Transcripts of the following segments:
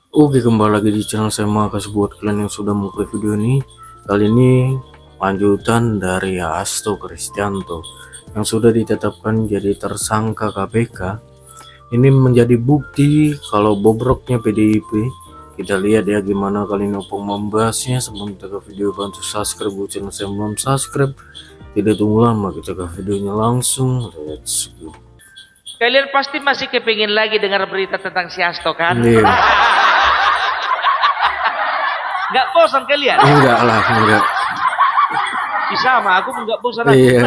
Oke, kembali lagi di channel saya. Makasih buat kalian yang sudah mengklik video ini. Kali ini lanjutan dari Hasto Kristianto yang sudah ditetapkan jadi tersangka KPK. Ini menjadi bukti kalau bobroknya PDIP. Kita lihat ya gimana kalian opung membahasnya. Sebelum kita ke video, bantu subscribe buat channel saya belum subscribe. Tidak tunggu lama, kita ke videonya langsung. Let's go. Kalian pasti masih kepingin lagi dengar berita tentang si Hasto kan? Iya. Nggak bosan kalian? Enggak lah, enggak. Bisa sama aku nggak bosan aku. Iya.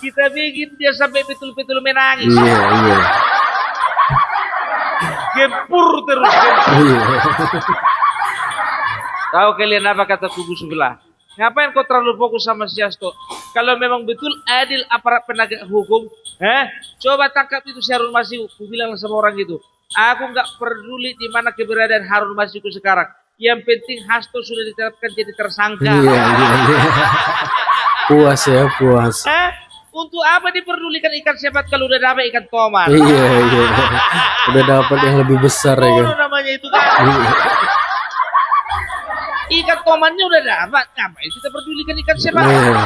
Kita bikin dia sampai betul-betul menangis. Iya. Gempur terus. Iya. Tahu kalian apa kata kubu sebelah? Ngapain kau terlalu fokus sama si Hasto? Kalau memang betul adil aparat penegak hukum, coba tangkap itu si Harun Masiku. Aku bilang sama orang itu, aku nggak peduli di mana keberadaan Harun Masiku sekarang. Yang penting Hasto sudah ditetapkan jadi tersangka. Iya. Puas ya, puas. Untuk apa diperdulikan ikan sepat kalau udah dapat ikan tomat? Iya. Udah dapat yang lebih besar ya kan. Namanya itu kan. Ikan tomatnya udah dapat, ngapain kita pedulikan ikan sepat? Iya.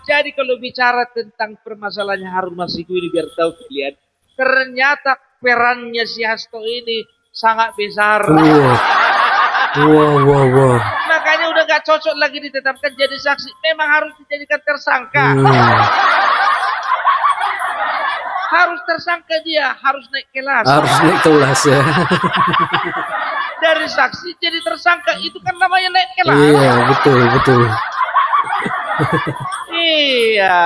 Jadi kalau bicara tentang permasalahannya Harun Masiku ini, biar tahu kalian, ternyata perannya si Hasto ini sangat besar. Wow. Makanya udah gak cocok lagi ditetapkan jadi saksi, memang harus dijadikan tersangka. Harus tersangka dia, harus naik kelas. Harus naik kelas ya. Dari saksi jadi tersangka, itu kan namanya naik kelas. Iya, betul. Iya,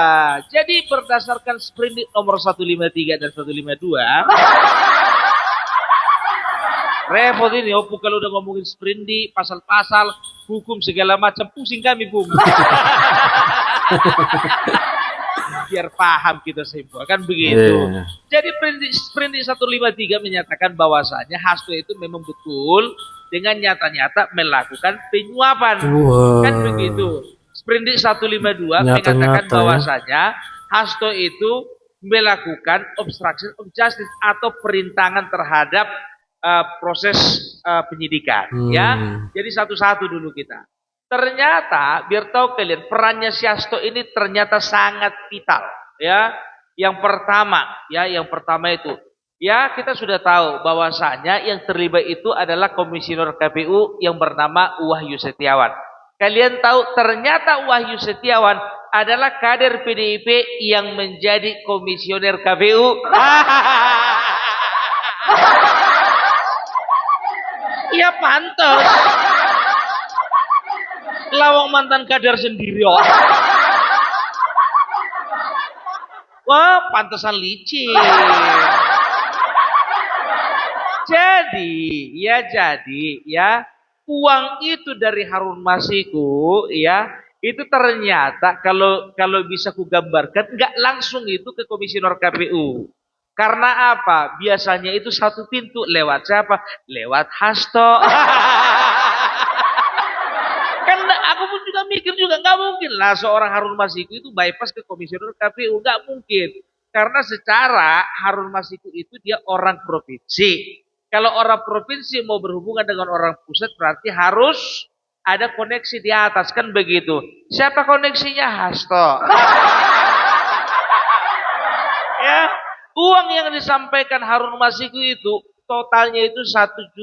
jadi berdasarkan sprindik nomor 153 dan 152. Repot ini, Opu kalau udah ngomongin sprindik, pasal-pasal, hukum segala macam, pusing kami, Bung. Biar paham kita semua kan begitu. Yeah. Jadi sprindik 153 menyatakan bahwasanya Hasto itu memang betul dengan nyata-nyata melakukan penyuapan. Kan begitu. Sprindik 152 mengatakan bahwasanya Hasto itu melakukan obstruction of justice atau perintangan terhadap proses penyidikan. Ya, jadi satu-satu dulu kita. Ternyata, biar tahu kalian, perannya si Hasto ini ternyata sangat vital, ya. Yang pertama itu, ya kita sudah tahu bahwasanya yang terlibat itu adalah komisioner KPU yang bernama Wahyu Setiawan. Kalian tahu ternyata Wahyu Setiawan adalah kader PDIP yang menjadi komisioner KPU. Ya pantas. Lawang mantan kader sendiri. Wah, pantesan licin. Jadi ya uang itu dari Harun Masiku ya, itu ternyata kalau bisa ku gambarkan nggak langsung itu ke komisioner KPU. Karena apa? Biasanya itu satu pintu, lewat siapa? Lewat Hasto. Kan aku pun juga mikir juga, nggak mungkin lah seorang Harun Masiku itu bypass ke komisioner KPU, nggak mungkin. Karena secara Harun Masiku itu dia orang provinsi. Kalau orang provinsi mau berhubungan dengan orang pusat berarti harus ada koneksi di atas, kan begitu. Siapa koneksinya? Hasto. Ya, uang yang disampaikan Harun Masiku itu totalnya itu 1,5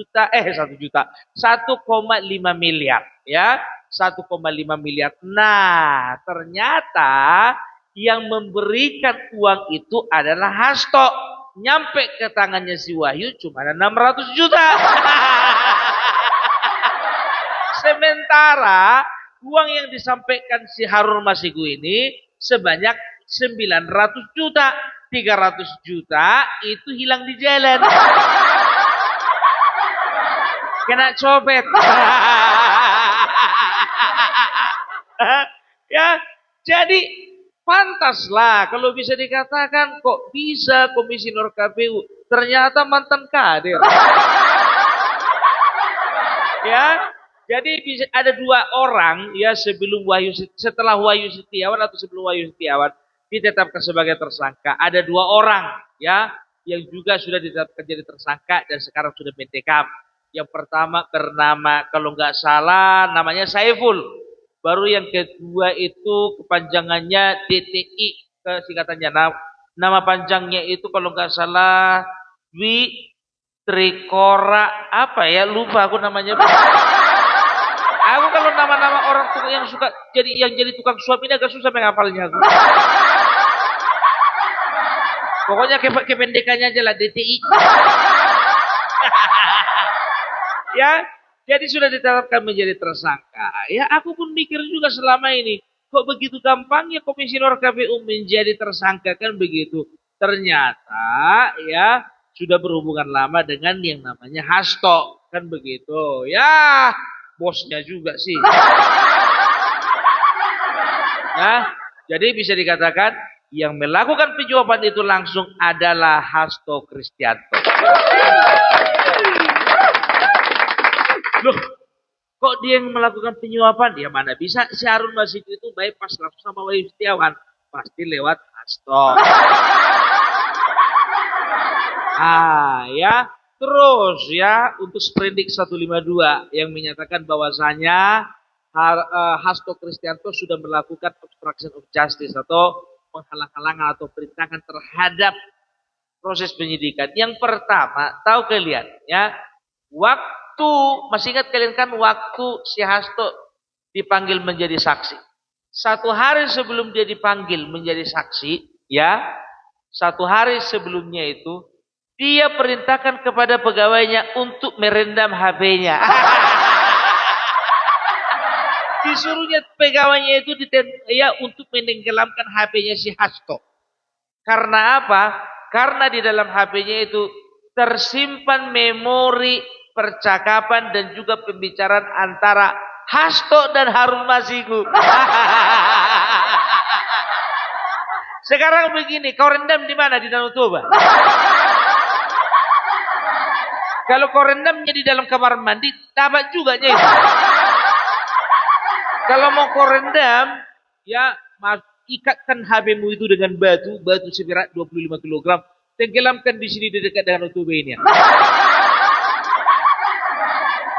miliar, ya. 1,5 miliar. Nah, ternyata yang memberikan uang itu adalah Hasto. Nyampe ke tangannya si Wahyu cuma 600 juta. Sementara uang yang disampaikan si Harun Masiku ini sebanyak 900 juta. 300 juta itu hilang di jalan. Kena copet. Ya, jadi pantaslah kalau bisa dikatakan kok bisa komisioner KPU ternyata mantan kader. Ya, jadi bisa ada dua orang ya setelah Wahyu Setiawan atau sebelum Wahyu Setiawan ditetapkan sebagai tersangka. Ada 2 orang ya yang juga sudah ditetapkan jadi tersangka dan sekarang sudah mentekam. Yang pertama bernama kalau nggak salah namanya Saiful. Baru yang kedua itu kepanjangannya DTI singkatannya. Nama panjangnya itu kalau nggak salah Dwi Trikora apa ya, lupa aku namanya. Aku kalau nama-nama orang tua yang suka jadi tukang suap ini agak susah menghafalnya aku. Pokoknya kependekannya aja lah DTI. Ya, jadi sudah ditetapkan menjadi tersangka. Ya, aku pun mikir juga selama ini, kok begitu gampangnya komisioner KPU menjadi tersangka kan begitu. Ternyata ya sudah berhubungan lama dengan yang namanya Hasto kan begitu. Ya, bosnya juga sih. Ya, jadi bisa dikatakan yang melakukan penyuapan itu langsung adalah Hasto Kristianto. Loh, kok dia yang melakukan penyuapan? Ya mana bisa si Harun Masiku itu bypass langsung sama Wahyu Setiawan. Pasti lewat Hasto. Ya. Terus ya untuk Sprindik 152 yang menyatakan bahwasanya Hasto Kristianto sudah melakukan obstruction of justice atau penghalang-halangan atau perintangan terhadap proses penyidikan. Yang pertama, tahu kalian ya, masih ingat kalian kan waktu si Hasto dipanggil menjadi saksi. 1 hari sebelum dia dipanggil menjadi saksi, ya, 1 hari sebelumnya itu dia perintahkan kepada pegawainya untuk merendam HP-nya. Disuruhnya pegawainya itu untuk menenggelamkan HP-nya si Hasto. Karena apa? Karena di dalam HP-nya itu tersimpan memori percakapan dan juga pembicaraan antara Hasto dan Harun Masiku. Sekarang begini, kau rendam di mana? Di Danau Toba. Kalau kau rendamnya di dalam kamar mandi, dapat juga itu. Kalau mau kau rendam, ya ikatkan HP-mu itu dengan batu seberat 25 kg, tenggelamkan di sini di dekat Danau Toba ini.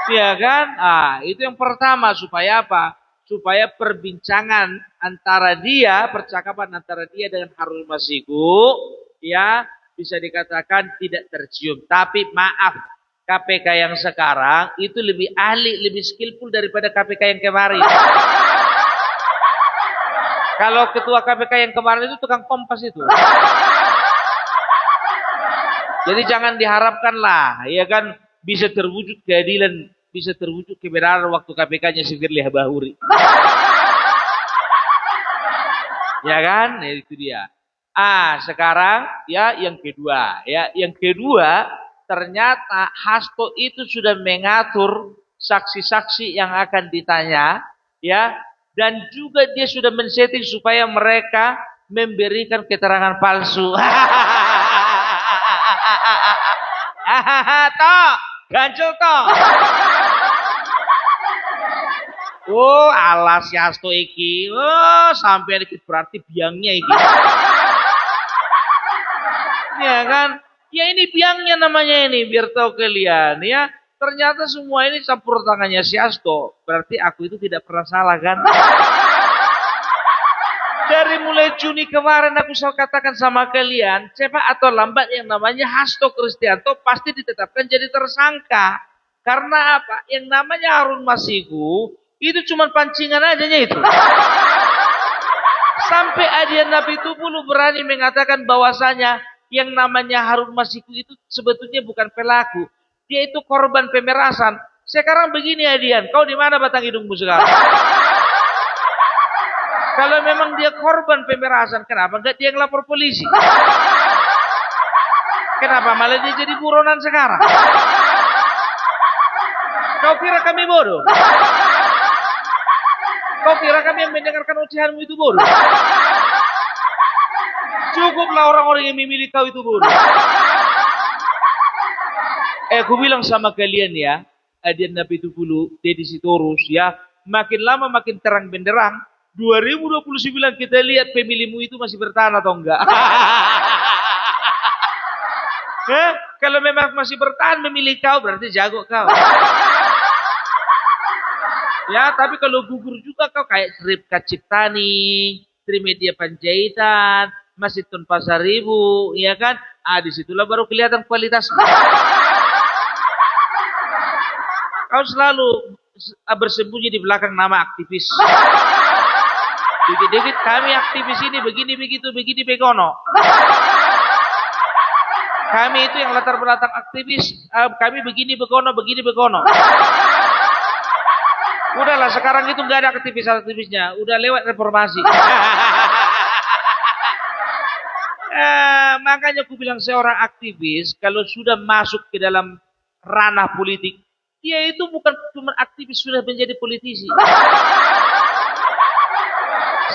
Ya kan? Itu yang pertama supaya apa? Supaya percakapan antara dia dengan Harun Masiku ya bisa dikatakan tidak tercium. Tapi maaf, KPK yang sekarang itu lebih ahli, lebih skillful daripada KPK yang kemarin. Kalau ketua KPK yang kemarin itu tukang kompas itu. Jadi jangan diharapkan lah, ya kan bisa terwujud keadilan, bisa terwujud kebenaran waktu KPK-nya si Firly Bahuri. Ya kan? Nah, itu dia. Sekarang ya yang kedua, ternyata Hasto itu sudah mengatur saksi-saksi yang akan ditanya, ya, dan juga dia sudah men-setting supaya mereka memberikan keterangan palsu. Toh, ganjel toh. Alas si Hasto iki. Sampai dikit berarti biangnya iki. Ya kan? Ya ini biangnya namanya ini, biar tahu kalian ya. Ternyata semua ini campur tangannya si Hasto. Berarti aku itu tidak pernah salah kan? Dari mulai Juni kemarin aku selalu katakan sama kalian, cepat atau lambat yang namanya Hasto Kristianto pasti ditetapkan jadi tersangka. Karena apa? Yang namanya Harun Masiku itu cuma pancingan aja itu. Sampai Adian Nabi Tupulu berani mengatakan bahwasanya yang namanya Harun Masiku itu sebetulnya bukan pelaku. Dia itu korban pemerasan. Sekarang begini Adian, kau di mana batang hidungmu sekarang? Kalau memang dia korban pemerasan, kenapa enggak dia yang lapor polisi? Kenapa malah dia jadi buronan sekarang? Kau kira kami bodoh? Kau kira kami yang mendengarkan ocehanmu itu bodoh? Cukuplah orang-orang yang memilih kau itu bodoh. Aku bilang sama kalian ya, Adian Nabi Tupulu, Deddy Sitorus ya, makin lama makin terang benderang 2029 kita lihat pemilihmu itu masih bertahan atau enggak. Kalau memang masih bertahan memilih kau berarti jago kau. Ya, tapi kalau gugur juga kau kayak Ripka Ciptani, Trimedia Panjaitan, Masinton Pasaribu, ya kan? Disitulah baru kelihatan kualitas. Kau selalu bersembunyi di belakang nama aktivis. Dikit-dikit kami aktivis ini begini begitu begini begono. Kami itu yang latar belakang aktivis, kami begini begono. Udahlah sekarang itu nggak ada aktivis-aktivisnya, udah lewat reformasi. Makanya aku bilang seorang aktivis kalau sudah masuk ke dalam ranah politik, dia itu bukan cuma aktivis, sudah menjadi politisi.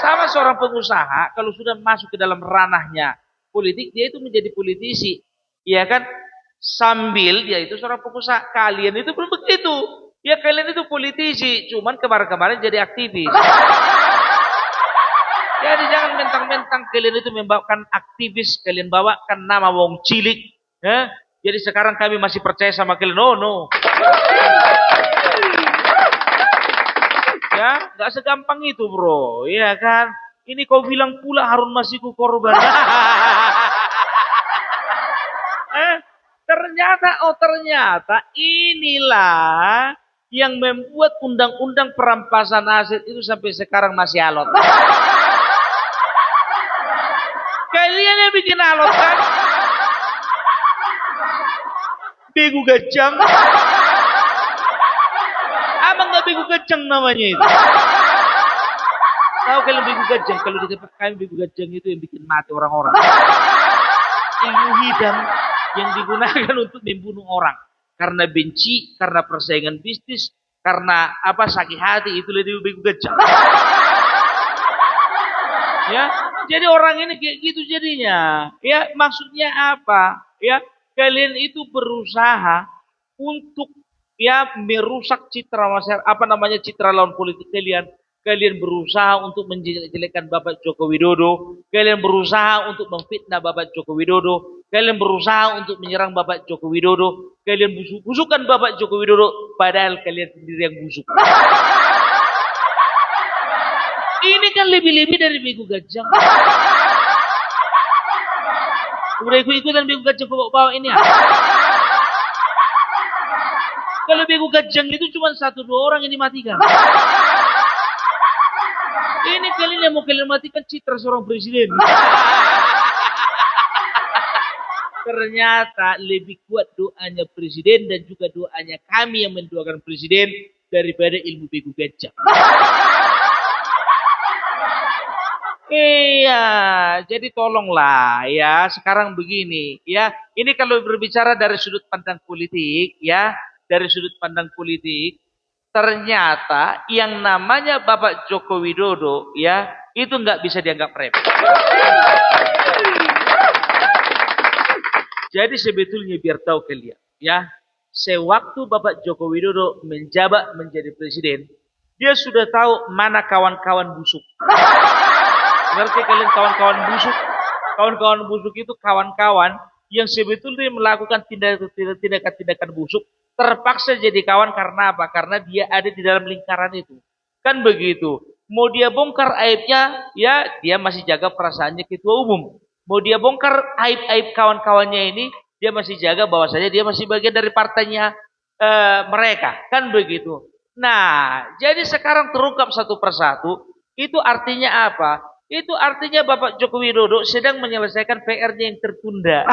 Sama seorang pengusaha kalau sudah masuk ke dalam ranahnya politik, dia itu menjadi politisi, ya kan? Sambil dia itu seorang pengusaha. Kalian itu belum begitu. Ya kalian itu politisi, cuman kemarin-kemarin jadi aktivis. Jadi jangan mentang-mentang kalian itu membawakan aktivis, kalian bawakan nama wong cilik. Ya? Jadi sekarang kami masih percaya sama kalian. No. Ya, nggak segampang itu bro. Ya kan? Ini kau bilang pula Harun Masiku korban. Ternyata inilah yang membuat undang-undang perampasan aset itu sampai sekarang masih alot. Kalian yang bikin alot kan? Begu gajang. Abang nggak begu gajang namanya itu. Tahu kalian begu gajang? Kalau di tempat kami begu gajang itu yang bikin mati orang-orang. Ilmu hitam yang digunakan untuk membunuh orang. Karena benci, karena persaingan bisnis, karena sakit hati, itu lebih begu gajah. Ya, jadi orang ini kayak gitu jadinya. Ya, maksudnya apa? Ya, kalian itu berusaha untuk merusak citra masyarakat, citra lawan politik kalian. Kalian berusaha untuk menjelek-jelekan Bapak Joko Widodo. Kalian berusaha untuk memfitnah Bapak Joko Widodo. Kalian berusaha untuk menyerang Bapak Joko Widodo. Kalian busuk-busukkan Bapak Joko Widodo. Padahal kalian sendiri yang busuk. Ini kan lebih-lebih dari begu gajang. Udah ikut-ikutan begu gajang bawa ini ya. Kalau begu gajang itu cuma 1-2 orang yang dimatikan. Ini kalian yang mau kalian matikan citra seorang presiden. Ternyata lebih kuat doanya presiden dan juga doanya kami yang mendoakan presiden daripada ilmu begu gajah. Iya, jadi tolonglah ya. Sekarang begini ya. Ini kalau berbicara dari sudut pandang politik ya, dari sudut pandang politik. Ternyata yang namanya Bapak Joko Widodo ya itu nggak bisa dianggap remeh. Jadi sebetulnya biar tahu kalian ya, sewaktu Bapak Joko Widodo menjabat menjadi presiden, dia sudah tahu mana kawan-kawan busuk. Ngerti kalian kawan-kawan busuk? Kawan-kawan busuk itu kawan-kawan yang sebetulnya melakukan tindakan-tindakan busuk. Terpaksa jadi kawan karena apa? Karena dia ada di dalam lingkaran itu. Kan begitu. Mau dia bongkar aibnya, ya dia masih jaga perasaannya ketua umum. Mau dia bongkar aib-aib kawan-kawannya ini, dia masih jaga bahwasanya dia masih bagian dari partainya mereka. Kan begitu. Nah, jadi sekarang terungkap satu persatu, itu artinya apa? Itu artinya Bapak Joko Widodo sedang menyelesaikan PR-nya yang tertunda.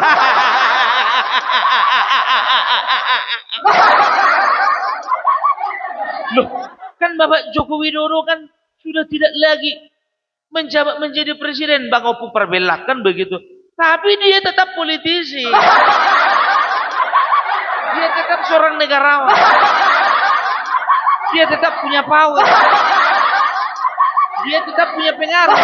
Loh, kan Bapak Joko Widodo kan sudah tidak lagi menjabat menjadi presiden, Bang Opung perbelakkan begitu. Tapi dia tetap politisi. Dia tetap seorang negarawan. Dia tetap punya power. Dia tetap punya pengaruh.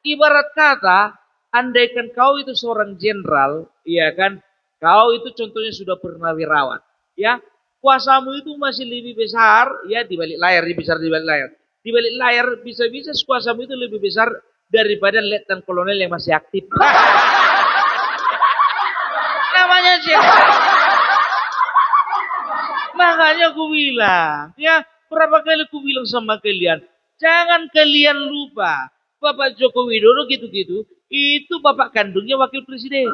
Ibarat kata, andaikan kau itu seorang jenderal, ya kan, kau itu contohnya sudah purnawirawan, ya, kuasamu itu masih lebih besar ya di balik layar, lebih besar di balik layar. Di balik layar bisa-bisa kuasamu itu lebih besar daripada letnan kolonel yang masih aktif. Namanya siapa? Makanya aku bilang, ya berapa kali aku bilang sama kalian, jangan kalian lupa Bapak Joko Widodo gitu-gitu, itu bapak kandungnya wakil presiden.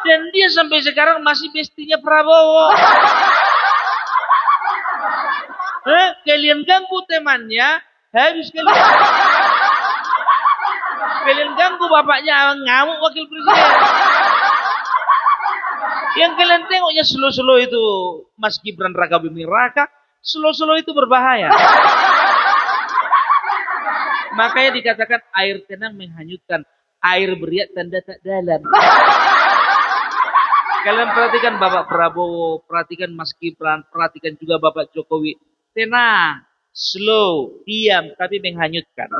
Dan dia sampai sekarang masih bestinya Prabowo. Kalian ganggu temannya, habis kalian. Kalian ganggu bapaknya, ngamuk wakil presiden. Yang kalian tengoknya slow-slow itu Mas Gibran Raka Buming Raka, slow-slow itu berbahaya. Makanya dikatakan air tenang menghanyutkan, air beriak tanda tak dalam. Kalian perhatikan Bapak Prabowo, perhatikan Mas Gibran, perhatikan juga Bapak Jokowi. Tenang, slow, diam, tapi menghanyutkan.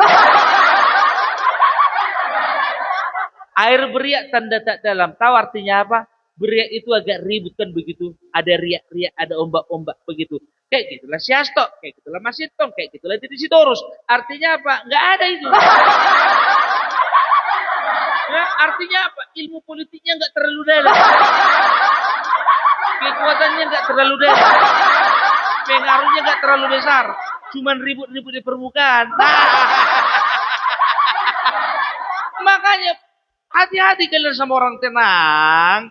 Air beriak tanda tak dalam. Tahu artinya apa? Beriak itu agak ribut kan begitu. Ada riak-riak, ada ombak-ombak begitu. Kayak gitulah si Hasto, kayak gitulah Mas Sintong, kayak gitulah Deddy Sitorus. Artinya apa? Nggak ada itu. Ya, artinya apa? Ilmu politiknya nggak terlalu dalam. Kekuatannya nggak terlalu dalam. Pengaruhnya nggak terlalu besar. Cuman ribut-ribut di permukaan. Makanya hati-hati kalian sama orang tenang.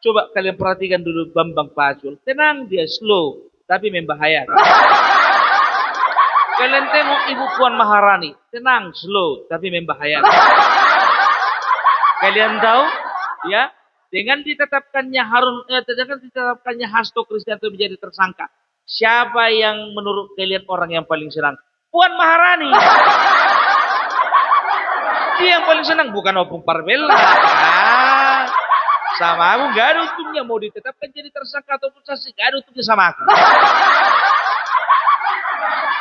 Coba kalian perhatikan dulu Bambang Pacul. Tenang dia, slow, tapi membahayakan. Kalian tengok Ibu Puan Maharani. Tenang, slow, tapi membahayakan. Kalian tahu, ya, dengan ditetapkannya Hasto Kristianto menjadi tersangka. Siapa yang menurut kalian orang yang paling senang? Puan Maharani. Dia yang paling senang, bukan Opung Parbella. Sama aku nggak ada untungnya mau ditetapkan jadi tersangka ataupun saksi, nggak ada untungnya sama aku.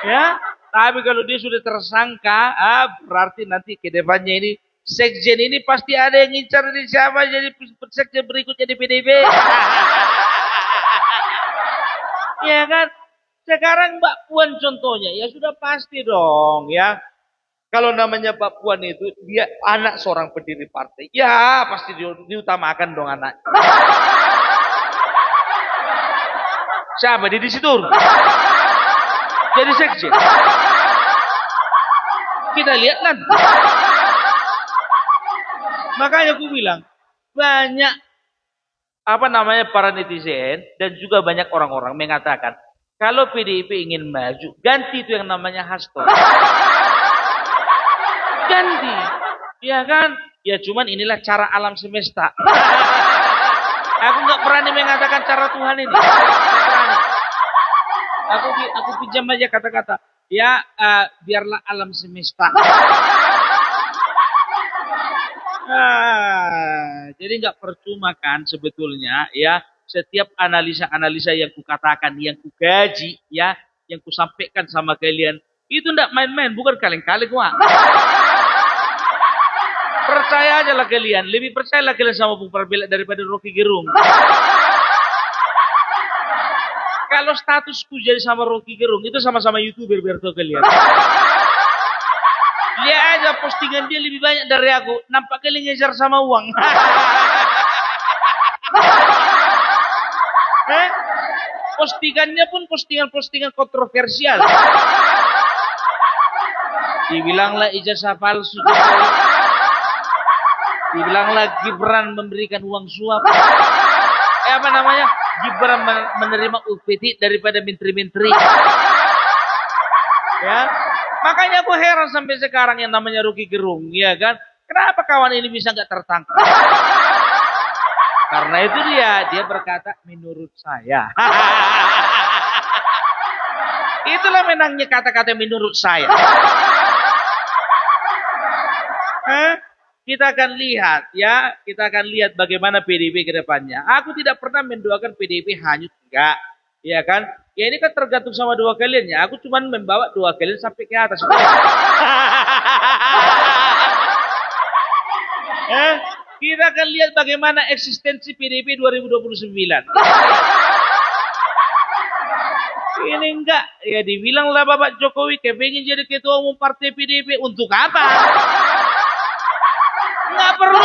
Ya, tapi kalau dia sudah tersangka, berarti nanti ke depannya ini sekjen ini pasti ada yang ngincar di siapa jadi sekjen berikutnya di PDIP. Ya kan? Sekarang Mbak Puan contohnya, ya sudah pasti dong ya. Kalau namanya Pak Puan itu, dia anak seorang pendiri partai. Ya, pasti diutamakan dong anak. Siapa? Deddy Sitorus. Jadi sekjen. Kita lihat nanti. Makanya aku bilang, banyak para netizen dan juga banyak orang-orang mengatakan, kalau PDIP ingin maju, ganti itu yang namanya Hasto. Ganti, ya kan? Ya cuman inilah cara alam semesta. Aku nggak berani mengatakan cara Tuhan ini. Aku pinjam aja kata-kata. Ya biarlah alam semesta. Jadi nggak percuma kan sebetulnya ya setiap analisa-analisa yang kukatakan, yang kugaji, ya, yang kusampaikan sama kalian itu ndak main-main, bukan kaleng-kaleng wah. Percaya aja lah kalian, lebih percayalah kalian sama Bung Parbella daripada Rocky Gerung. Kalau statusku jadi sama Rocky Gerung, itu sama-sama YouTuber biar tahu kalian. Lihat aja postingan dia lebih banyak dari aku, nampak kalian ngejar sama uang. Postingannya pun postingan-postingan kontroversial. Dibilanglah ijazah palsu. Dibilanglah Gibran memberikan uang suap. Gibran menerima UPT daripada menteri-menteri. Ya, makanya aku heran sampai sekarang yang namanya Rocky Gerung, ya kan? Kenapa kawan ini bisa nggak tertangkap? Karena itu dia berkata menurut saya. Itulah menangnya kata-kata menurut saya. Kita akan lihat ya, kita akan lihat bagaimana PDIP ke depannya. Aku tidak pernah mendoakan PDIP hanyut, enggak. Ya kan? Ya ini kan tergantung sama dua kalian ya. Aku cuma membawa dua kalian sampai ke atas. Kita akan lihat bagaimana eksistensi PDIP 2029. Ini enggak, ya dibilanglah Bapak Jokowi kepingin jadi ketua umum partai PDIP untuk apa? Enggak perlu.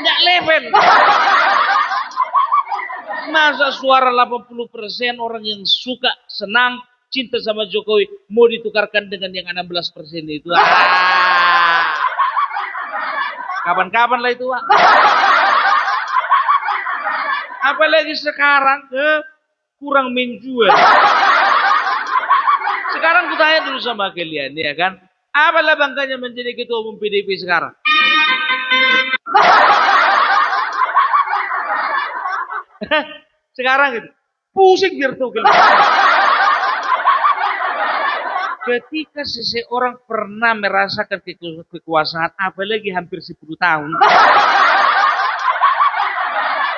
Enggak level. Masa suara 80% orang yang suka, senang, cinta sama Jokowi mau ditukarkan dengan yang 16% itu. Kapan-kapan lah itu, Pak. Apalagi sekarang kurang menjual. Sekarang kutanya dulu sama kalian, ya kan? Apalah bangkanya menjadi ketua umum PDIP sekarang? Sekarang gitu, pusing biar tuh kalian. Ketika seseorang pernah merasakan kekuasaan, apalagi hampir 10 tahun,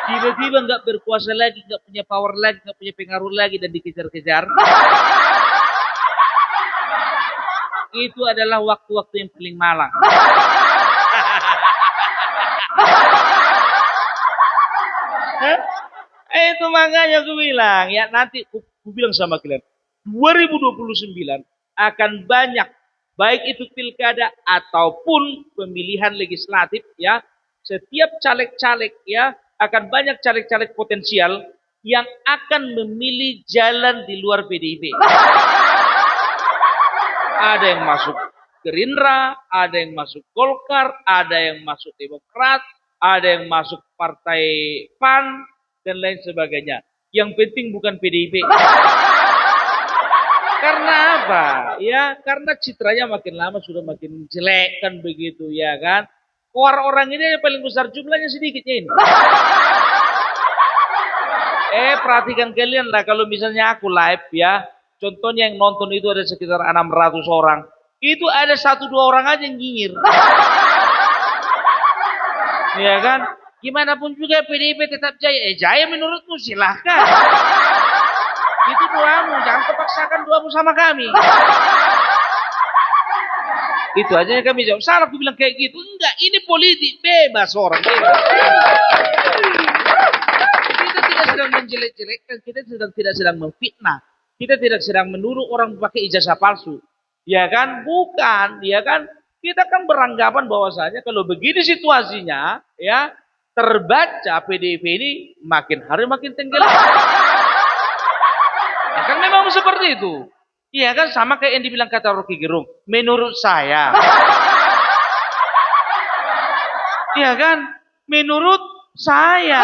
tiba-tiba nggak berkuasa lagi, nggak punya power lagi, nggak punya pengaruh lagi dan dikejar-kejar. Itu adalah waktu-waktu yang paling malang. Itu makanya aku bilang ya nanti aku bilang sama kalian 2029 akan banyak baik itu pilkada ataupun pemilihan legislatif ya, setiap caleg-caleg ya akan banyak caleg-caleg potensial yang akan memilih jalan di luar PDIP. Ada yang masuk Gerindra, ada yang masuk Golkar, ada yang masuk Demokrat, ada yang masuk Partai PAN dan lain sebagainya. Yang penting bukan PDIP. Karena apa? Ya, karena citranya makin lama sudah makin jelek kan begitu ya kan. Orang ini yang paling besar jumlahnya sedikitnya ini. Perhatikan kalian lah kalau misalnya aku live ya. Contohnya yang nonton itu ada sekitar 600 orang. Itu ada 1-2 orang aja yang nyinyir. Ya kan? Gimana pun juga PDIP tetap jaya. Jaya menurutmu silahkan. Itu doamu, jangan kepaksakan doamu sama kami. Itu aja yang kami jawab. Salah aku bilang kayak gitu. Enggak, ini politik. Bebas orang. Bebas. Kita tidak sedang menjelek-jelekkan. Kita tidak sedang memfitnah. Kita tidak sedang menuduh orang pakai ijazah palsu. Ya kan? Bukan. Ya kan? Kita kan beranggapan bahwasanya kalau begini situasinya, ya terbaca PDIP ini makin hari makin tenggelam. Ya kan memang seperti itu. Iya kan sama kayak yang dibilang kata Rocky Gerung. Menurut saya. Iya kan? Menurut saya.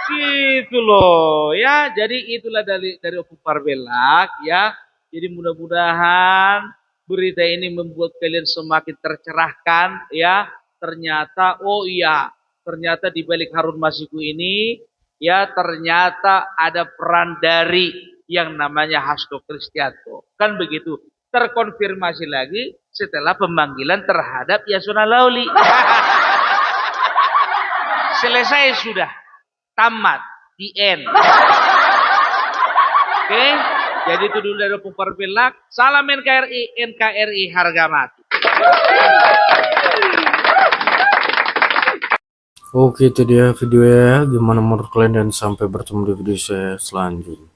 Gitu loh ya. Jadi itulah dari Opung Parbelak ya. Jadi mudah-mudahan berita ini membuat kalian semakin tercerahkan ya. Ternyata oh iya, ternyata di balik Harun Masiku ini ya ternyata ada peran dari yang namanya Hasto Kristianto. Kan begitu. Terkonfirmasi lagi setelah pemanggilan terhadap Yasona Lauli. Selesai sudah. Tamat. The end. Oke. Jadi itu dulu dari Opung Parbelak. Salam NKRI. NKRI harga mati. Oke, itu dia videonya. Gimana menurut kalian dan sampai bertemu di video saya selanjutnya.